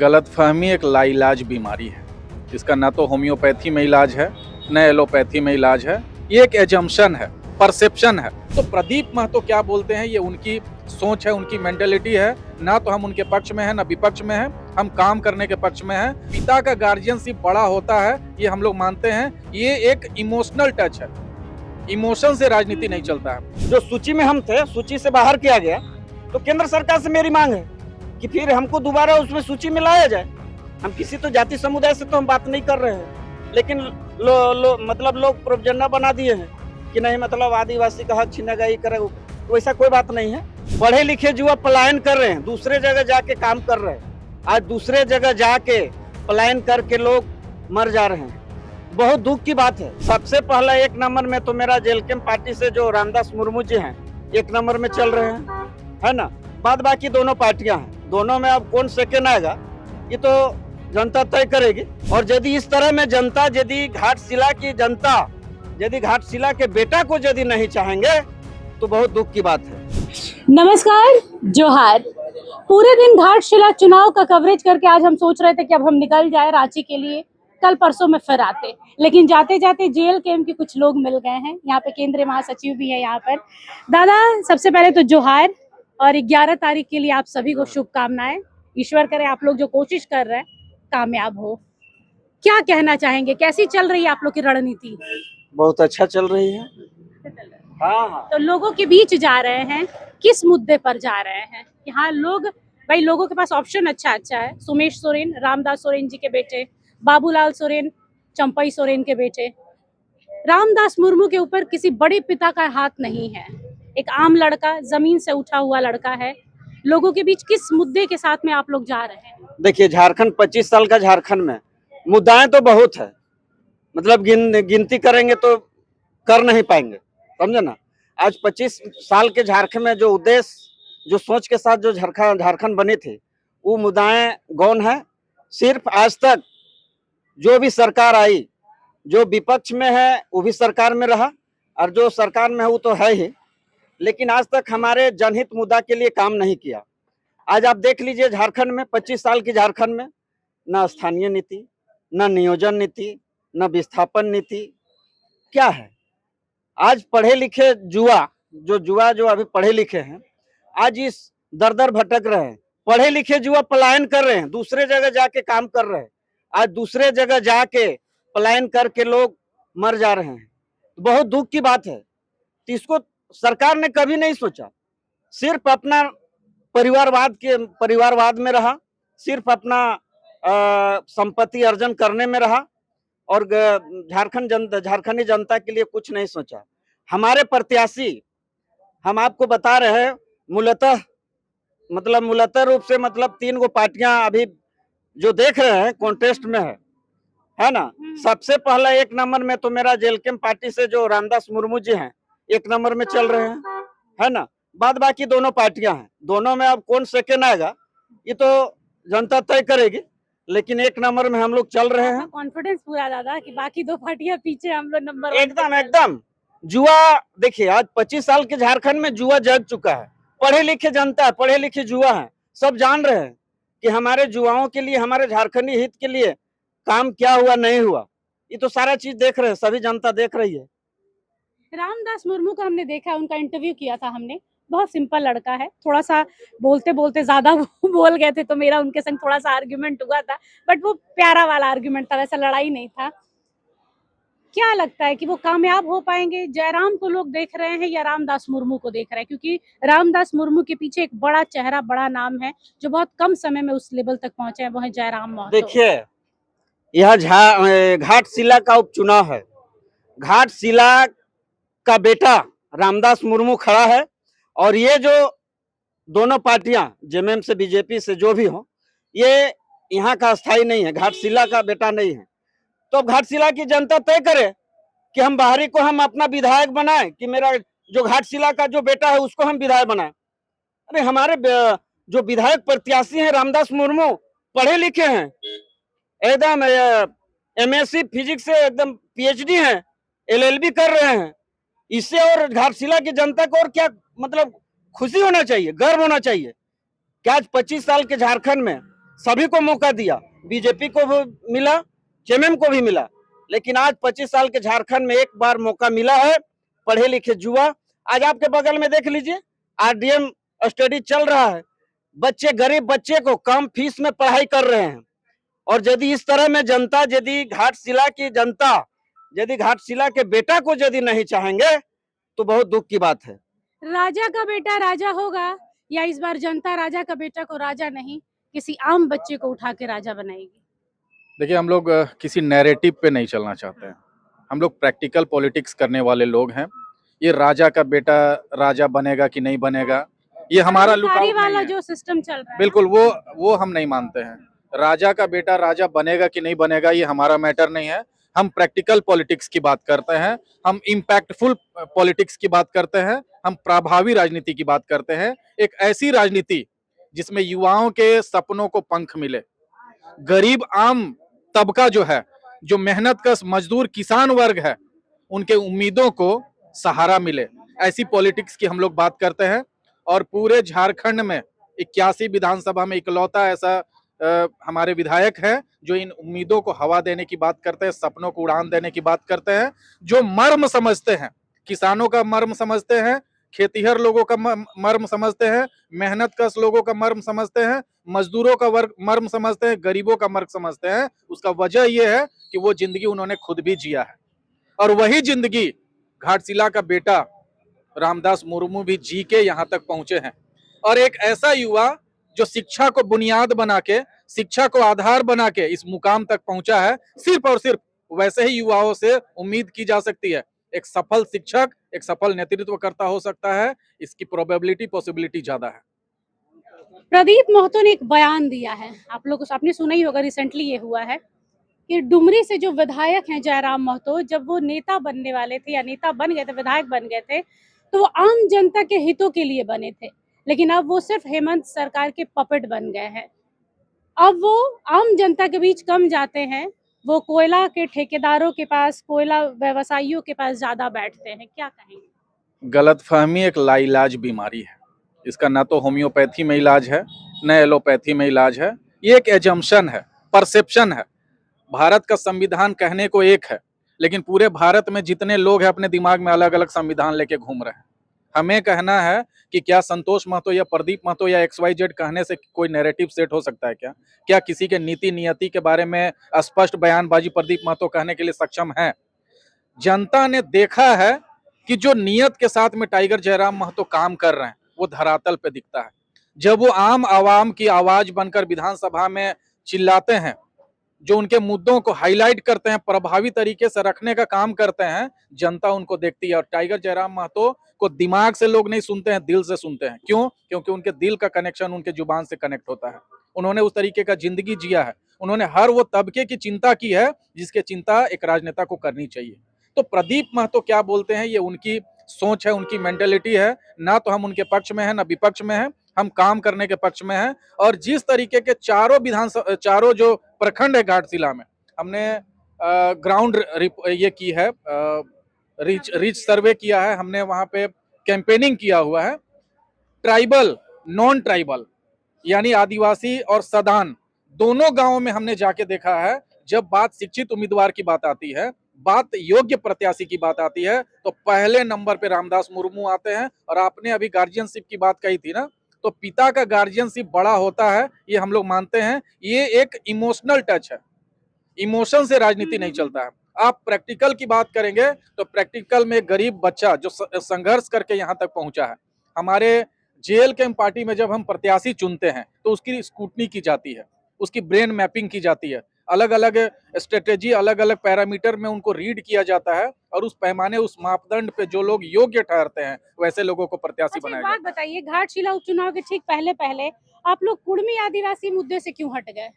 गलतफहमी एक लाइलाज बीमारी है। इसका ना तो होम्योपैथी में इलाज है, न एलोपैथी में इलाज है। ये एक एजम्पशन है, परसेप्शन है। तो प्रदीप महतो क्या बोलते हैं, ये उनकी सोच है, उनकी मेंटेलिटी है। ना तो हम उनके पक्ष में हैं, ना विपक्ष में हैं। हम काम करने के पक्ष में हैं। पिता का गार्जियनशिप बड़ा होता है, ये हम लोग मानते हैं। ये एक इमोशनल टच है, इमोशन से राजनीति नहीं चलता है। जो सूची में हम थे, सूची से बाहर किया गया, तो केंद्र सरकार से मेरी मांग है कि फिर हमको दोबारा उसमें सूची में लाया जाए। हम किसी तो जाति समुदाय से तो हम बात नहीं कर रहे हैं, लेकिन मतलब लोग प्रोपगेंडा बना दिए हैं कि नहीं, मतलब आदिवासी का हक छीनेगा, ये करेगा। तो वैसा कोई बात नहीं है। पढ़े लिखे युवा पलायन कर रहे हैं, दूसरे जगह जाके काम कर रहे हैं। आज दूसरे जगह जाके पलायन करके लोग मर जा रहे हैं, बहुत दुख की बात है। सबसे पहला एक नंबर में तो मेरा जेलकेम पार्टी से जो रामदास मुर्मू जी हैं, एक नंबर में चल रहे हैं, है ना। बाद बाकी दोनों पार्टियां हैं, दोनों में अब कौन सेकेंड आएगा ये तो जनता तय करेगी। और यदि इस तरह में जनता, यदि घाटशिला की जनता, यदि घाटशिला के बेटा को यदि नहीं चाहेंगे तो बहुत दुख की बात है। नमस्कार, जोहार। पूरे दिन घाटशिला चुनाव का कवरेज करके आज हम सोच रहे थे कि अब हम निकल जाए रांची के लिए, कल परसों में फिर आते, लेकिन जाते जाते जेल कैंप के कुछ लोग मिल गए हैं। यहाँ पे केंद्रीय महासचिव भी है यहाँ पर। दादा, सबसे पहले तो जोहार, और 11 तारीख के लिए आप सभी को शुभकामनाएं। ईश्वर करे आप लोग जो कोशिश कर रहे हैं कामयाब हो। क्या कहना चाहेंगे, कैसी चल रही है आप लोग की रणनीति? बहुत अच्छा चल रही है। हाँ। तो लोगों के बीच जा रहे हैं, किस मुद्दे पर जा रहे हैं? यहाँ लोग, भाई लोगों के पास ऑप्शन अच्छा है। सुमेश सोरेन, रामदास सोरेन जी के बेटे, बाबूलाल सोरेन, चंपई सोरेन के बेटे। रामदास मुर्मू के ऊपर किसी बड़े पिता का हाथ नहीं है। एक आम लड़का, जमीन से उठा हुआ लड़का है। लोगों के बीच किस मुद्दे के साथ में आप लोग जा रहे हैं? देखिए, झारखंड 25 साल का झारखंड में मुद्दाएं तो बहुत है, मतलब गिनती करेंगे तो कर नहीं पाएंगे, समझे ना। आज 25 साल के झारखंड में जो उद्देश्य, जो सोच के साथ जो झारखंड बनी थी, वो मुद्दाएं गौण है। सिर्फ आज तक जो भी सरकार आई, जो विपक्ष में है वो भी सरकार में रहा, और जो सरकार में है वो तो है ही, लेकिन आज तक हमारे जनहित मुद्दा के लिए काम नहीं किया। आज आप देख लीजिए, झारखंड में 25 साल की झारखंड में न स्थानीय नीति, न नियोजन नीति, न विस्थापन नीति, क्या है। आज पढ़े लिखे युवा जो अभी पढ़े लिखे हैं, आज इस दर दर भटक रहे हैं। पढ़े लिखे युवा पलायन कर रहे हैं, दूसरे जगह जाके काम कर रहे हैं। आज दूसरे जगह जाके पलायन करके लोग मर जा रहे हैं, बहुत दुख की बात है। तो इसको सरकार ने कभी नहीं सोचा, सिर्फ अपना परिवारवाद में रहा, सिर्फ अपना संपत्ति अर्जन करने में रहा, और झारखंडी जनता के लिए कुछ नहीं सोचा। हमारे प्रत्याशी, हम आपको बता रहे हैं, मूलतः रूप से 3 गो पार्टियां अभी जो देख रहे हैं कॉन्टेस्ट में है ना। सबसे पहला एक नंबर में तो मेरा जेलकेम पार्टी से जो रामदास मुर्मू जी हैं, एक नंबर में चल रहे हैं, है ना। बाद बाकी दोनों पार्टियां हैं, दोनों में अब कौन सेकेंड आएगा ये तो जनता तय करेगी, लेकिन एक नंबर में हम लोग चल रहे हैं। कॉन्फिडेंस पूरा दादा कि बाकी दो पार्टियां पीछे, हम लोग नंबर एकदम जुआ। देखिए, आज 25 साल के झारखंड में जुआ जग चुका है। पढ़े लिखे जनता है, पढ़े लिखे जुआ है, सब जान रहे हैं कि हमारे जुआओं के लिए, हमारे झारखंडी हित के लिए काम क्या हुआ, नहीं हुआ, ये तो सारा चीज देख रहे हैं, सभी जनता देख रही है। रामदास मुर्मू को हमने देखा, उनका इंटरव्यू किया था हमने। बहुत सिंपल लड़का है, थोड़ा सा बोलते बोलते ज्यादा बोल गए थे, तो मेरा उनके संग थोड़ा सा आर्ग्यूमेंट हुआ था, बट वो प्यारा वाला आर्ग्यूमेंट था, वैसा लड़ाई नहीं था। क्या लगता है कि वो कामयाब हो पाएंगे? जयराम को लोग देख रहे हैं या रामदास मुर्मू को देख रहे हैं? क्योंकि रामदास मुर्मू के पीछे एक बड़ा चेहरा, बड़ा नाम है, जो बहुत कम समय में उस लेवल तक पहुंचे हैं, वो है जयराम महतो। देखिए, यह घाटशिला का उपचुनाव है। घाटशिला का बेटा रामदास मुर्मू खड़ा है, और ये जो दोनों पार्टियां, जेएमएम से बीजेपी से जो भी हो, ये यहाँ का अस्थाई नहीं है, घाटशिला का बेटा नहीं है। तो अब घाटशिला की जनता तय करे कि हम बाहरी को हम अपना विधायक बनाए, कि मेरा जो घाटशिला का जो बेटा है उसको हम विधायक बनाए। अरे हमारे जो विधायक प्रत्याशी हैं रामदास मुर्मू पढ़े लिखे हैं, एकदम एमएससी फिजिक्स से एकदम पीएचडी हैं, एलएलबी कर रहे हैं। इससे और घाटशिला की जनता को और क्या खुशी होना चाहिए, गर्व होना चाहिए कि आज 25 साल के झारखंड में सभी को मौका दिया, बीजेपी को भी मिला, जेएमएम को भी मिला, लेकिन आज 25 साल के झारखंड में एक बार मौका मिला है पढ़े लिखे युवा। आज आपके बगल में देख लीजिए, आरडीएम स्टडी चल रहा है, बच्चे गरीब बच्चे को कम फीस में पढ़ाई कर रहे हैं। और यदि इस तरह में जनता, यदि घाटशिला की जनता, यदि घाटशिला के बेटा को यदि नहीं चाहेंगे तो बहुत दुख की बात है। राजा का बेटा राजा होगा या इस बार जनता राजा का बेटा को राजा नहीं, किसी आम बच्चे को उठा के राजा बनाएगी? देखिए, हम लोग किसी नैरेटिव पे नहीं चलना चाहते हैं। हम लोग प्रैक्टिकल पॉलिटिक्स करने वाले लोग हैं। ये राजा का बेटा राजा बनेगा कि नहीं बनेगा, ये हमारा लुकआउट वाला नहीं है। जो सिस्टम चल रहा है, बिल्कुल वो हम नहीं मानते हैं। राजा का बेटा राजा बनेगा कि नहीं बनेगा ये हमारा मैटर नहीं है। हम प्रैक्टिकल पॉलिटिक्स की बात करते हैं, हम इम्पैक्टफुल पॉलिटिक्स की बात करते हैं, हम प्रभावी राजनीति की बात करते हैं। एक ऐसी राजनीति जिसमें युवाओं के सपनों को पंख मिले, गरीब आम तबका जो है, जो मेहनत कश मजदूर किसान वर्ग है, उनके उम्मीदों को सहारा मिले, ऐसी पॉलिटिक्स की हम लोग बात करते हैं। और पूरे झारखंड में 81 विधानसभा में इकलौता ऐसा हमारे विधायक है जो इन उम्मीदों को हवा देने की बात करते हैं, सपनों को उड़ान देने की बात करते हैं, जो मर्म समझते हैं, किसानों का मर्म समझते हैं, खेतीहर लोगों का मर्म समझते हैं, मेहनत कश लोगों का मर्म समझते हैं, मजदूरों का वर्ग मर्म समझते हैं, गरीबों का मर्म समझते हैं। उसका वजह यह है कि वो जिंदगी उन्होंने खुद भी जिया है और वही जिंदगी घाटशिला का बेटा रामदास मुर्मू भी जी के यहाँ तक पहुंचे हैं। और एक ऐसा युवा जो शिक्षा को बुनियाद बना के, शिक्षा को आधार बना के इस मुकाम तक पहुंचा है, सिर्फ और सिर्फ वैसे ही युवाओं से उम्मीद की जा सकती है। एक सफल शिक्षक, एक सफल नेतृत्वकर्ता हो सकता है, इसकी प्रोबेबिलिटी पॉसिबिलिटी ज्यादा है। प्रदीप महतो ने एक बयान दिया है, आप लोग आपने सुना ही होगा, रिसेंटली ये हुआ है कि डुमरी से जो विधायक हैं जयराम महतो, जब वो नेता बनने वाले थे या नेता बन गए थे, विधायक बन गए थे, तो वो आम जनता के हितों के लिए बने थे, लेकिन अब वो सिर्फ हेमंत सरकार के पपेट बन गए हैं। अब वो आम जनता के बीच कम जाते हैं, वो कोयला के ठेकेदारों के पास, कोयला व्यवसायियों के पास ज्यादा बैठते हैं। क्या कहेंगे? गलतफहमी एक लाइलाज बीमारी है। इसका ना तो होम्योपैथी में इलाज है, न एलोपैथी में इलाज है। ये एक एजम्पशन है, परसेप्शन है। भारत का संविधान कहने को एक है, लेकिन पूरे भारत में जितने लोग हैं अपने दिमाग में अलग अलग संविधान लेके घूम रहे हैं। हमें कहना है कि क्या संतोष महतो या प्रदीप महतो या XYZ कहने से कोई नैरेटिव सेट हो सकता है? क्या किसी के नीति नियति के बारे में स्पष्ट बयानबाजी प्रदीप महतो कहने के लिए सक्षम है? जनता ने देखा है कि जो नियत के साथ में टाइगर जयराम महतो काम कर रहे हैं वो धरातल पे दिखता है। जब वो आम आवाम की आवाज बनकर विधानसभा में चिल्लाते हैं, जो उनके मुद्दों को हाईलाइट करते हैं, प्रभावी तरीके से रखने का काम करते हैं, जनता उनको देखती है। और टाइगर जयराम महतो को दिमाग से लोग नहीं सुनते हैं, दिल से सुनते हैं। क्यों? क्योंकि उनके दिल का कनेक्शन उनके जुबान से कनेक्ट होता है। उन्होंने उस तरीके का जिंदगी जिया है। उन्होंने हर वो तबके की चिंता की है जिसकी चिंता एक राजनेता को करनी चाहिए। तो प्रदीप महतो क्या बोलते हैं ये उनकी सोच है, उनकी मेंटेलिटी है। ना तो हम उनके पक्ष में हैं, ना विपक्ष में हैं, हम काम करने के पक्ष में हैं। और जिस तरीके के चारों जो प्रखंड है घाटशिला में, हमने ग्राउंड ये की है, रीच सर्वे किया है, हमने वहां पे कैंपेनिंग किया हुआ है। ट्राइबल, नॉन ट्राइबल यानी आदिवासी और सदान दोनों गांवों में हमने जाके देखा है। जब बात शिक्षित उम्मीदवार की बात आती है, बात योग्य प्रत्याशी की बात आती है, तो पहले नंबर पे रामदास मुर्मू आते हैं। और आपने अभी गार्जियनशिप की बात कही थी ना, तो पिता का गार्जियनशिप बड़ा होता है, ये हम लोग मानते हैं। ये एक इमोशनल टच है, इमोशन से राजनीति नहीं चलता है। आप प्रैक्टिकल की बात करेंगे तो प्रैक्टिकल में गरीब बच्चा जो संघर्ष करके यहाँ तक पहुंचा है, हमारे JLK पार्टी में जब हम प्रत्याशी चुनते हैं तो उसकी स्क्रूटनी की जाती है, उसकी ब्रेन मैपिंग की जाती है, अलग अलग स्ट्रेटेजी, अलग अलग पैरामीटर में उनको रीड किया जाता है, और उस पैमाने, उस मापदंड पे जो लोग योग्य ठहरते हैं वैसे लोगों को प्रत्याशी बनाया बात बताइए, घाटशिला उपचुनाव के ठीक पहले पहले आप लोग कुर्मी आदिवासी मुद्दे से क्यों हट गए?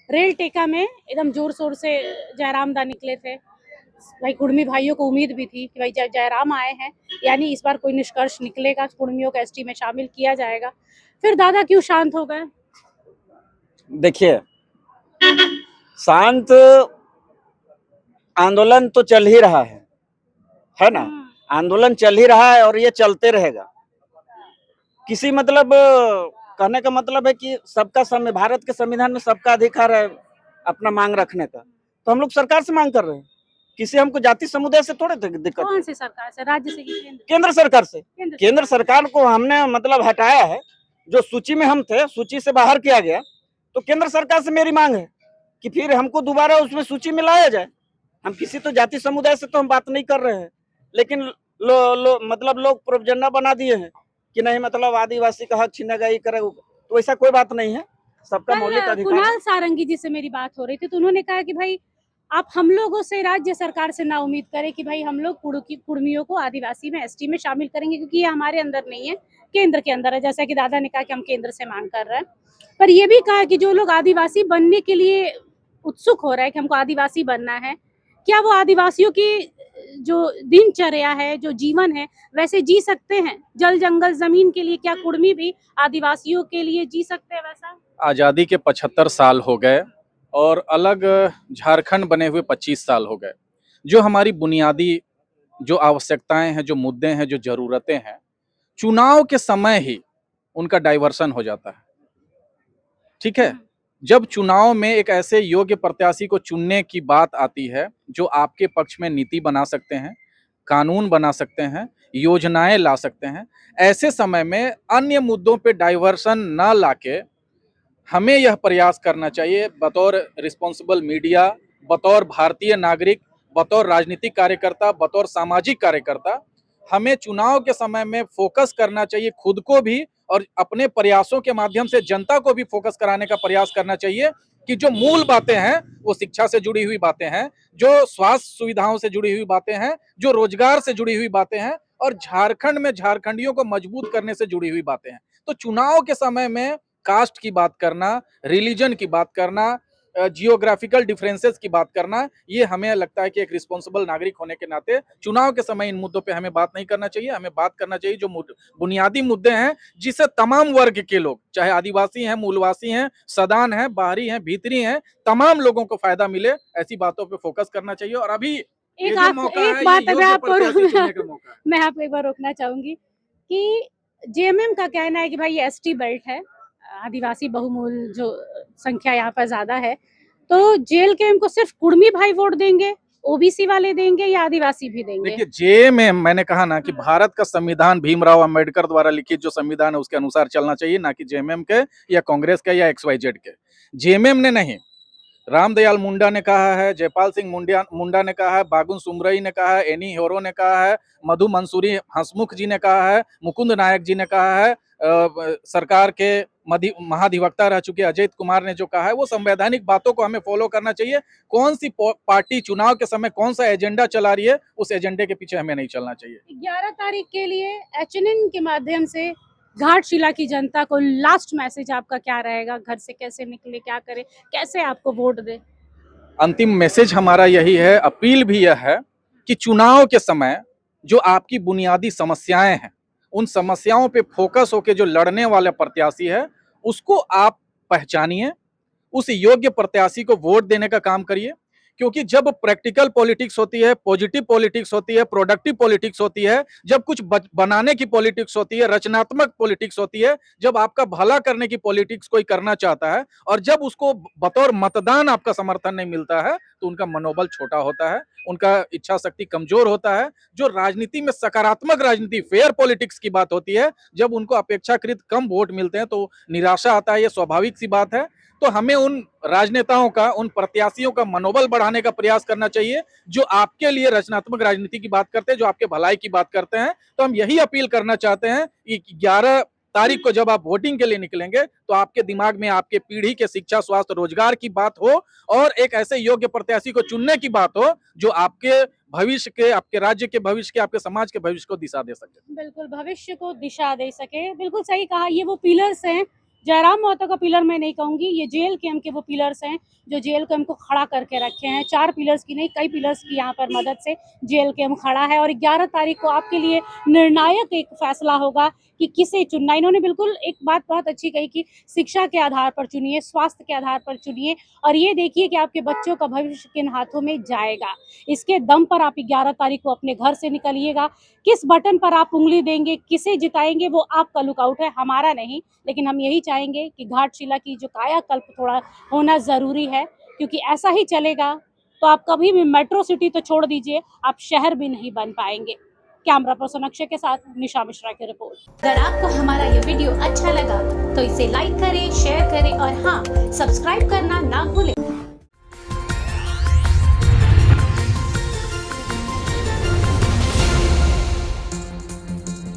रेल टेका में एकदम जोर शोर से जयराम दा निकले थे, भाई कुर्मी भाइयों को उम्मीद भी थी कि भाई जयराम आए हैं, यानी इस बार कोई निष्कर्ष निकलेगा, कुर्मियों को ST में शामिल किया जाएगा। फिर दादा क्यों शांत हो गए? देखिए, शांत आंदोलन तो चल ही रहा है ना? आंदोलन चल ही रहा है और ये चलते रहेगा। किसी मतलब कहने का मतलब है कि सबका समय, भारत के संविधान में सबका अधिकार है अपना मांग रखने का, तो हम लोग सरकार से मांग कर रहे हैं। किसी हमको जाति समुदाय से थोड़े दिक्कत कौन है। सी सरकार से, राज्य से कि केंद्र? केंद्र सरकार से। केंद्र केंद्र सरकार को हमने मतलब हटाया है, जो सूची में हम थे सूची से बाहर किया गया, तो केंद्र सरकार से मेरी मांग है कि फिर हमको दोबारा उसमें सूची में लाया जाए। हम किसी तो जाति समुदाय से तो हम बात नहीं कर रहे हैं, लेकिन मतलब लोग प्रोपगेंडा बना दिए हैं कि नहीं मतलब आदिवासी का हक छीनेगा, ये करेगा, तो ऐसा कोई बात नहीं है, सबका मौलिक कल अधिकार है। कुणाल सारंगी जी से मेरी बात हो रही थी, तो उन्होंने कहा कि भाई आप हम लोगों से, राज्य सरकार से ना उम्मीद करें कि भाई हम लोग कुर्मियों को आदिवासी में, एसटी में शामिल करेंगे, क्योंकि ये हमारे अंदर नहीं है, केंद्र के अंदर है। जैसा कि दादा ने कहा कि हम केंद्र से मांग कर रहे हैं, पर ये भी कहा कि जो लोग आदिवासी बनने के लिए उत्सुक हो रहे हैं कि हमको आदिवासी बनना है, क्या वो आदिवासियों की जो दिनचर्या है, जो जीवन है, वैसे जी सकते हैं? जल जंगल जमीन के लिए क्या कुर्मी भी आदिवासियों के लिए जी सकते हैं वैसा? आज़ादी के 75 साल हो गए और अलग झारखंड बने हुए 25 साल हो गए। जो हमारी बुनियादी जो आवश्यकताएं हैं, जो मुद्दे हैं, जो ज़रूरतें हैं, चुनाव के समय ही उनका डाइवर्सन हो जाता है। ठीक है? जब चुनाव में एक ऐसे योग्य प्रत्याशी को चुनने की बात आती है, जो आपके पक्ष में नीति बना सकते हैं, कानून बना सकते हैं, योजनाएं ला सकते हैं, ऐसे समय में अन्य मुद्दों पे डाइवर्सन ना लाके हमें यह प्रयास करना चाहिए बतौर रिस्पॉन्सिबल मीडिया, बतौर भारतीय नागरिक, बतौर राजनीतिक कार्यकर्ता, बतौर सामाजिक कार्यकर्ता, हमें चुनाव के समय में फोकस करना चाहिए खुद को भी, और अपने प्रयासों के माध्यम से जनता को भी फोकस कराने का प्रयास करना चाहिए कि जो मूल बातें हैं वो शिक्षा से जुड़ी हुई बातें हैं, जो स्वास्थ्य सुविधाओं से जुड़ी हुई बातें हैं, जो रोजगार से जुड़ी हुई बातें हैं, और झारखंड में झारखंडियों को मजबूत करने से जुड़ी हुई बातें हैं। तो चुनाव के समय में कास्ट की बात करना, रिलीजन की बात करना, जियोग्राफिकल डिफरेंसेस की बात करना, ये हमें लगता है कि एक रिस्पॉन्सिबल नागरिक होने के नाते चुनाव के समय इन मुद्दों पे हमें बात नहीं करना चाहिए। हमें बात करना चाहिए जो बुनियादी मुद्दे हैं, जिससे तमाम वर्ग के लोग, चाहे आदिवासी हैं, मूलवासी हैं, सदान हैं, बाहरी हैं, भीतरी हैं, तमाम लोगों को फायदा मिले, ऐसी बातों पे फोकस करना चाहिए। और अभी ये जो मौका है, ये बात योग्य प्रत्याशी चुनने का मौका है। मैं आपको एक बार रोकना चाहूंगी कि जेएमएम का कहना है कि भाई ये एसटी बेल्ट है, आदिवासी बहुमूल जो संख्या यहाँ पर ज्यादा है, तो जेल के इनको सिर्फ कुर्मी भाई वोट देंगे, ओबीसी वाले देंगे या आदिवासी भी देंगे? देखिए, जेएमएम, मैंने कहा ना कि भारत का संविधान भीमराव अंबेडकर द्वारा लिखित जो संविधान है उसके अनुसार चलना चाहिए, ना कि जेएमएम के या कांग्रेस के या XYZ के। जेएमएम ने नहीं, रामदयाल मुंडा ने कहा है, जयपाल सिंह मुंडा ने कहा है, बागुन सुमरई ने कहा है, एनी होरो ने कहा है, मधु मंसूरी हंसमुख जी ने कहा है, मुकुंद नायक जी ने कहा है, सरकार के महाधिवक्ता रह चुके अजय कुमार ने जो कहा है, वो संवैधानिक बातों को हमें फॉलो करना चाहिए। कौन सी पार्टी चुनाव के समय कौन सा एजेंडा चला रही है, उस एजेंडे के पीछे हमें नहीं चलना चाहिए। 11 तारीख के लिए एचएनएन के माध्यम से घाटशिला की जनता को लास्ट मैसेज आपका क्या रहेगा? घर से कैसे निकले, क्या करे, कैसे आपको वोट दे? अंतिम मैसेज हमारा यही है, अपील भी यह है कि चुनाव के समय जो आपकी बुनियादी समस्याएं हैं, उन समस्याओं पे फोकस होकर जो लड़ने वाला प्रत्याशी है उसको आप पहचानिए, उस योग्य प्रत्याशी को वोट देने का काम करिए। क्योंकि जब प्रैक्टिकल पॉलिटिक्स होती है, पॉजिटिव पॉलिटिक्स होती है, प्रोडक्टिव पॉलिटिक्स होती है, जब कुछ बनाने की पॉलिटिक्स होती है, रचनात्मक पॉलिटिक्स होती है, जब आपका भला करने की पॉलिटिक्स कोई करना चाहता है, और जब उसको बतौर मतदान आपका समर्थन नहीं मिलता है, तो उनका मनोबल छोटा होता है, उनका इच्छा शक्ति कमजोर होता है। जो राजनीति में सकारात्मक राजनीति, फेयर पॉलिटिक्स की बात होती है, जब उनको अपेक्षाकृत कम वोट मिलते हैं तो निराशा आता है, ये स्वाभाविक सी बात है। तो हमें उन राजनेताओं का, उन प्रत्याशियों का मनोबल बढ़ाने का प्रयास करना चाहिए जो आपके लिए रचनात्मक राजनीति की बात करते हैं, जो आपके भलाई की बात करते हैं। तो हम यही अपील करना चाहते हैं कि 11 तारीख को जब आप वोटिंग के लिए निकलेंगे तो आपके दिमाग में आपके पीढ़ी के शिक्षा, स्वास्थ्य, रोजगार की बात हो, और एक ऐसे योग्य प्रत्याशी को चुनने की बात हो जो आपके भविष्य के, आपके राज्य के भविष्य के, आपके समाज के भविष्य को दिशा दे सके। बिल्कुल, भविष्य को दिशा दे सके। बिल्कुल सही कहा, ये वो पिलर्स हैं जयराम महतो का पिलर मैं नहीं कहूंगी, ये JLKM के वो पिलर्स हैं जो JLKM को खड़ा करके रखे हैं। 4 पिलर्स की नहीं, कई पिलर्स की यहाँ पर मदद से JLKM खड़ा है। और 11 तारीख को आपके लिए निर्णायक एक फैसला होगा कि किसे चुनना। इन्होंने बिल्कुल एक बात बहुत अच्छी कही कि शिक्षा के आधार पर चुनिए, स्वास्थ्य के आधार पर चुनिए, और ये देखिए कि आपके बच्चों का भविष्य किन हाथों में जाएगा। इसके दम पर आप 11 तारीख को अपने घर से निकलिएगा। किस बटन पर आप उंगली देंगे, किसे जिताएंगे, वो आपका लुकआउट है, हमारा नहीं। लेकिन हम यही चाहेंगे कि घाटशिला की जो कायाकल्प थोड़ा होना जरूरी है, क्योंकि ऐसा ही चलेगा तो आप कभी भी मेट्रो सिटी तो छोड़ दीजिए, आप शहर भी नहीं बन पाएंगे। कैमरा पर्सन अक्षय के साथ निशा मिश्रा की रिपोर्ट। अगर आपको हमारा ये वीडियो अच्छा लगा तो इसे लाइक करें, शेयर करें और हाँ, सब्सक्राइब करना ना भूलें।